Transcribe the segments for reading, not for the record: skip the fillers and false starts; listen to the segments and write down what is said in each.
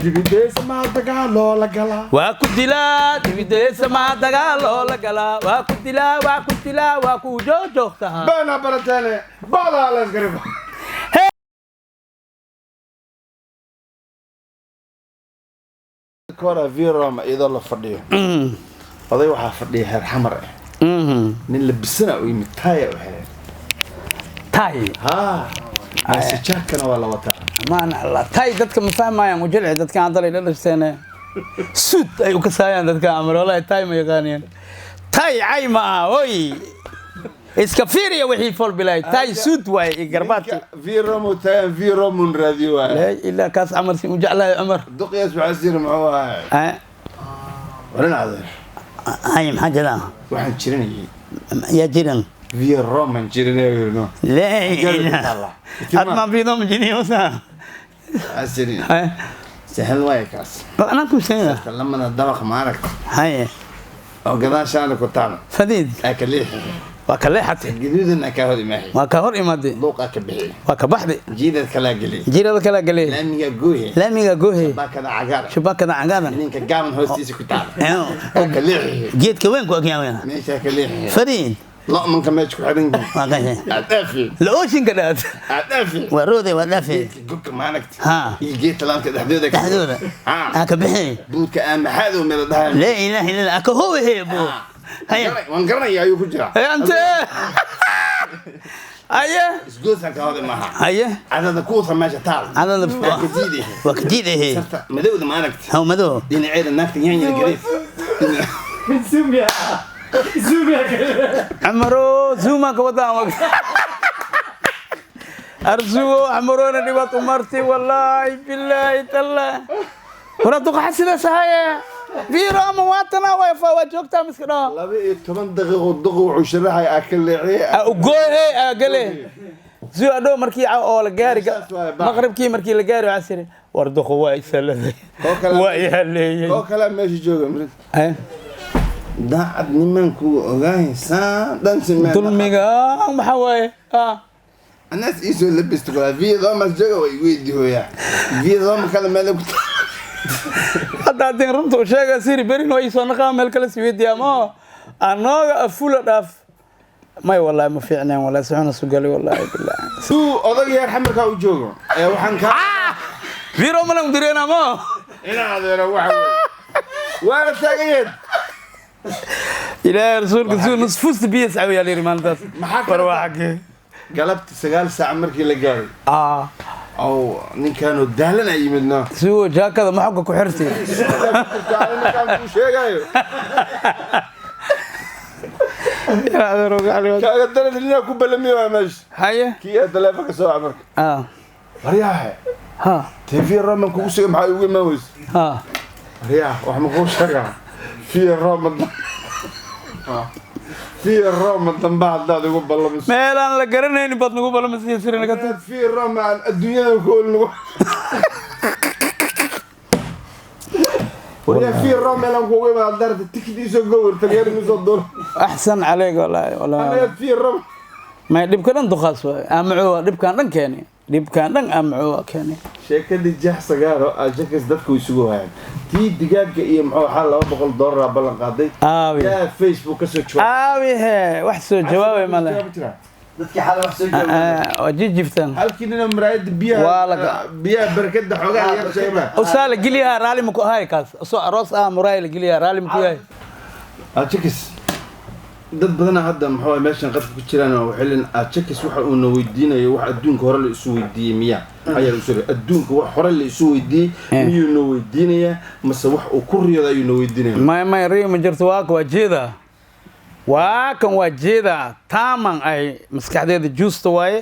dibidaysa ma dagaalo la galaa waa ku dilaa dibidaysa ma dagaalo la galaa waa ku dilaa waa ku joogtaa bana baratane bala la garba kora viram idoo la fadhiyo oday waxa fadhiya heer xamar nin labisana oo yimid taaya oo heer taay bas jaakana wala wata maana la taay dadka ma fahmayaan wajilci dadka aan dalay dhasheena sud ay u kasaayaan dadka amroolay taay ma yaqaaneen taay ay ma oy iska fiiriya wixii fol bilay taay sud way garbaati viram oo taay viram radio la ila kaas amar si u jeclaa amar duqiyas waxasir maxaa wala adeer ay maxajada waxaan jirinayay يا جيران في الرومان جيران no لا إله أتما في ضم جنيوسا أسيرين سهل وايكاس أنا كم سنة لما ندمخ معك هاي أو قدام شانك وطعم فديد أكليه وكليه حتى جديد إنك هذي معي وكهور إمادي ذوق أكبحي وكبحدي جيدة كلاجلي جيرة كلاجلي لأن يجوه لم يجوه باكنا عجارة شو باكنا عجارة إنك جامن هوستيس كتاب أكليه جيت كوين كوك يا وين مش أكليه فريد لا من كم يشكو حدين واقعي أتافي لوشين كذا أتافي ورودي ودافي جوك معك ها يجيت لام كده حدودك حدودك أكبحي دودك أهم حاجة من الدهان لا إله إلا الله أكهو هي بو هيا وانقرنا يا أيوه كجرا أنت أيه اسجوزك هذا معها أيه هذا كوثة ماشي تعال هذا كجيدة وكجيدة هي مدود ما أنك هو مدو دين عيد النكت يعني الجريف زوميا زوميا عمرو زوما كودا أرجو عمرونا نبات مرتي والله بالله تلا ورادوك حسنا سهايا في رام واتنا ويفا وجوكتا مسكنا لا بي 8 دقيقة ضغ وعشرة أكل عيه أقوله أقله زو أدو مركي أو الجاري مغرب كي مركي الجاري عسيري وردوك واي سلة واي هاللي هو كلام ماشي جوجا مريض ده عد نمانكو أغاهي سان دانسي تلميغا محاوي الناس إيسو لبس تقول في ضم الجوجا ويودي هو يعني في ضم كلام مالك هذا دين رمتو شيء سيري برين ويسون قام الكل سويديا ما أنا أفول داف ما والله ما في عنان ولا سعنا سجلي والله بالله شو أضل يرحمك كاو جوجا يا وحن كا في رومنا مديرنا ما هنا هذا واحد وين تاجيد إلى رسولك زو نصفوس بيس عوي على رمان داس فرواحك قلبت سجال ساعة مركي لقاري أو نين كانوا دهلنا يمنا سو جا كذا ما حقك وحرتي هذا روق عليه كأقدر لنا كوب لمي وامش هيا كي أدلافك سوا عمرك رياح ها تفي الرمل كوسي مع يوم موز رياح وحنا خوش شجع في الرمل في الرمل بعد ده يقول بالله مس ما أنا لقرني إني بطني بالله مس يصير أنا كتير في الرمل الدنيا كله وريا في الرمل أنا كوي ما قدرت تكدي سجور تغير مصدر أحسن عليك والله أنا في الرمل ما يدب كان دخاس أمعوا دب كان دن كاني دب كان دن أمعوا كاني شكل الجح سجارة أجكس دتك ويسووها يعني تي دقيقة إيه معه حال $100 بلن قاضي يا فيسبوك سوتشوا هي وحسو جوابي ماله دتك حال وحسو جوابي وجي جفتن هل كنا مرايد بيها بركة حوجا يا شيبة وسال قليها رالي مكو هاي كاس سو أروس مرايل قليها رالي مكو هاي أجكس dad badan hadda maxaa meeshan qadka ku jiraan oo xilin checkis waxa uu noo weydiinayo wax adduunka hore la isu weydiiyay miya ayaa usoo adduunka wax hore la isu weydiiyay miyuu noo weydiinaya mase wax uu ku riyada ayuu noo weydiinaya ma riyo ma jirto waa kan waa jeeda taaman ay maskaxdeeda juusta waaye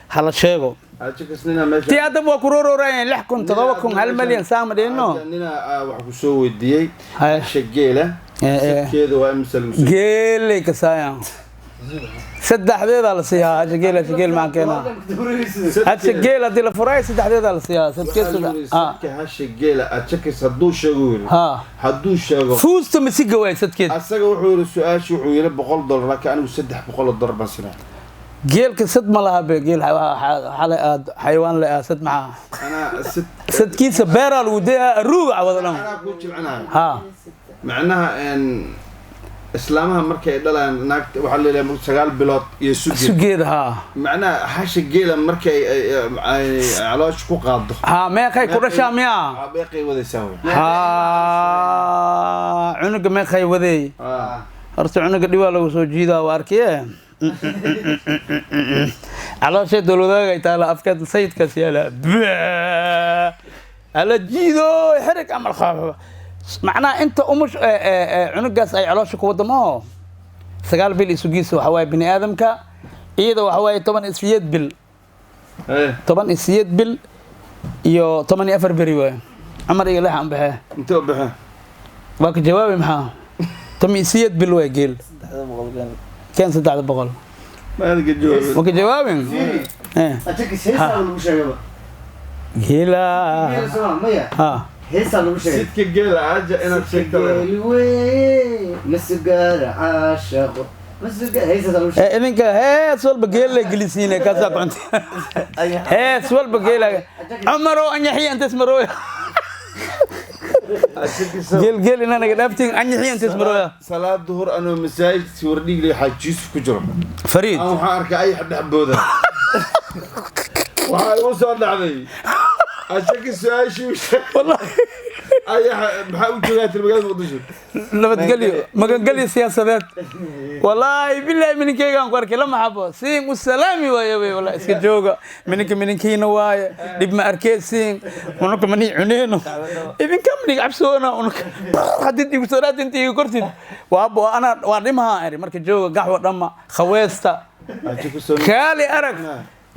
hala sheego checkisnina meesha tii hadda waa ku roorayeen 6,000 7,000 1 milyan saama dheeno nina wax ku soo weydiiyay shageela keedo waa imsal geelay ka saayaan saddexdeeda la siiyaa shageel ma keena shageel hadii la furay saddexdeeda la siiyaa sadkeeda shageela checkis haduu sheego haduu sheego fuusta masiga way sadkeed asaga wuxuu yiri su'aashi wuxuu yiri $100 laakiin anigu $300 baan sinaa geelka sad ma laha be geel xalay aad xayawaan la sad maxaa أنا ست sadkiisa beeraa lagu deeyaa ruuga wada dhan أنا أقول شيء عنها ha معناها إن إسلامها مركي دلا ناك وحلي لهم سجال بلاد يسوق sugeeda ha معناها حاش الجيل مركي على شكو قاضي ha meeqay ku dhashaa miyaa باقي وذا يسوي ha cunuga meeqay waday horta cunuga dhibaa lagu soo jiidaa waa arkiye caloosha dowladaaga ay taala afkaad sayidkaas yaala ala jiido xarig amal khaafa macnaa inta umush cunugaas ay caloosha ku wadamo 9 bil isugiisa waxa waaye bini aadamka iyada waxa waaye 18 bil 18 bil iyo 84 beri waaye amar iyo laxan baxe أنت بحه waa ka jawaabi maxaa 18 bil waa geel كان 300 ما هذا الجواب ما كجوابين ايه أتكلم هيسا ولا مش هيبة هلا هيسا مية ها هيسا ولا مش هيبة ست الجيل عاجة أنا تشكل الوي مسجار عاشق مسجار هيسا ولا مش إيه إنك هي سؤال بقيل لك جلسينه كذا كنت هي سؤال بقيل لك عمرو أن يحيي أنت اسمرو جيل إن أنا قدامتين أن يحيي أنت اسمرو صلاة ظهر أنا مساجد سوردي لي حجيس كجرة فريد أنا حارك أي حد حبوده وهاي وصل علي أشكي سؤال شو والله أي بحاول تجات المجال مقدسه لما تقولي ما كان قال لي سياسات والله بالله من كي كان قارك لما حبوا سين والسلامي ويا والله اسك جوجا من كي نوايا دب ما اركيد سين ونك مني عنينه ابن كم ني عبسونا ونك حددي بسرات انت كرتي وابو انا وادمها اري marka jooga gaxwa dhama khawesta kali arag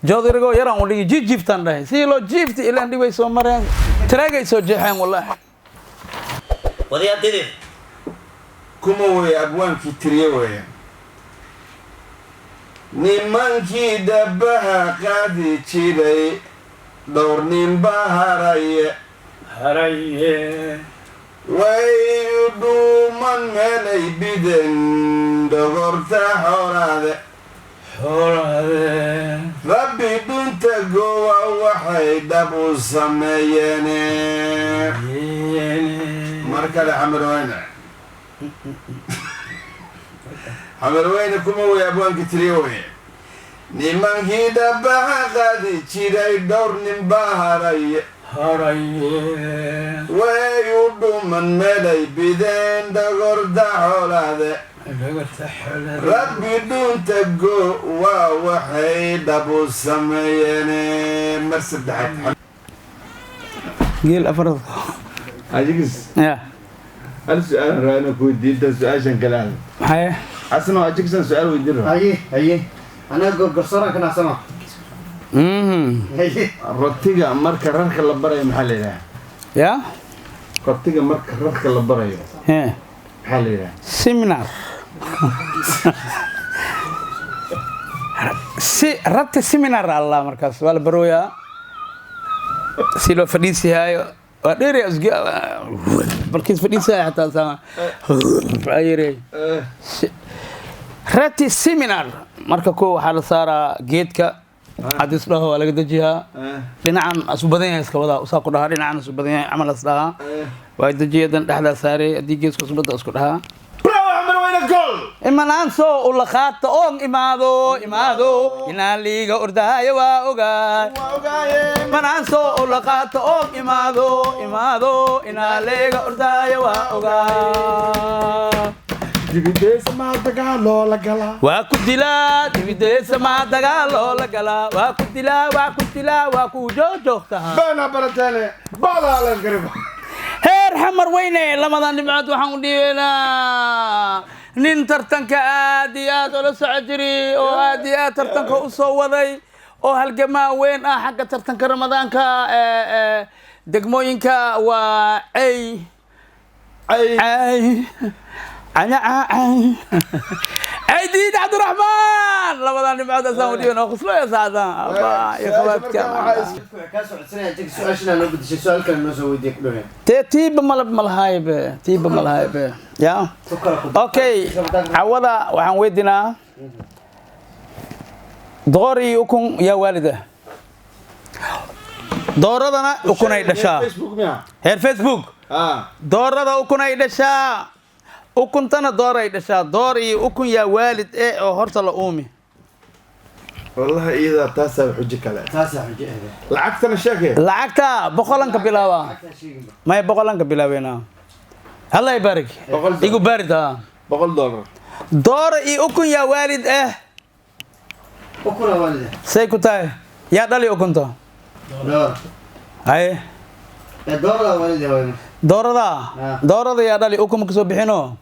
joodirigo yaran uu dhigi jiftan dhahay si loo jifti ilaan dhibay soo mareen taraagay soo jeexeen wallahi wadiyaa didin kuma way abwaankii tiriye weeye nimankii dabbaha qaadi jiray dhowr ninba haraye way u dhuuman meelay biden dhogorta xoolaade rabbi dhunta gowa waxay dhab u sameeyeene mar kale xamarweyne xamarweyne kuma way abwaankii tiriye weye nimankii dabbaha qaadi jiray dhowr ninba haraye way u dhuman meelay bideen dhogorda xoolaade rabbi dhunta go waa waxay dhab u sameeyeene mar saddexaad geel afarad ajigis ya hal su-aal raana ku weydiinta su-aashan kale ah maxay xasano ajigisan su-aal weydiin raa هي أنا قرصنا كنا سما هي rotiga marka rarka la barayo maxaa la yidhaha ya rotiga marka rarka la barayo he maxaa la yidhaha seminar rabta seminar allah markaas waa la barooyaa si loo fadhiisihayo waa dheeri markiis fadhiisihayo xataa sama ayire rabti seminar marka ko waxaa la saaraa geedka hadis dhaho waa laga dejiyaa dhinacan asu badan yahay iska wadaa usaa ku dhahaa dhinacan asu badan yahay camal as dhahaa waa dejiyadan dhexdaa saaray haddii geeska asubadda isku dhahaa imanaan soo ula qaato oon imaado inaan liiga ordaayo waa ogaay imanaan soo ula qaato oon imaado inaan liiga ordaayo waa ogaay dibideesa maa dagaaloo la galaa waa ku dilaa dibideesa maa dagaaloo la galaa waa ku dilaa waa ku joogtaha baana barateene baadaa la gariba heer xamar weyne lamadan dhibcood waxaan u dhiibaynaa nin tartanka aad iyo aad ula soco jiri oo aad iyo aad tartanka u soo waday oo halgamaa weyn ah xagga tartanka ramadaanka degmooyinka waa عيدين عبد الرحمن لماذا نبعد أساموديون وخصلوا يا سعدان الله يا خواتك كاسو عدسنا أجيك سؤال شنا لو بدي سؤال كان نسوي ديك له تيب ملهايب يا اوكي عوضا waxaan weydiinaa doori ukun ya waalida dooradana ukun ay dhashaa Facebook miya heer Facebook doorada ukun ay dhashaa ukuntana door ay dhashaa doori ukun ya waalid oo horta la uumi والله إذا تاسع حجة كلا تاسع حجة لعكتنا شاكي lacagta boqolanka bilaaba ما boqolanka bilaabena الله يبارك يقول بارد $100 دور ukun ya waalid أكون والده say ku tahay yaa dhali ukunta دور hay دور والده وين doorada yaa dhali ukun ka soo bixino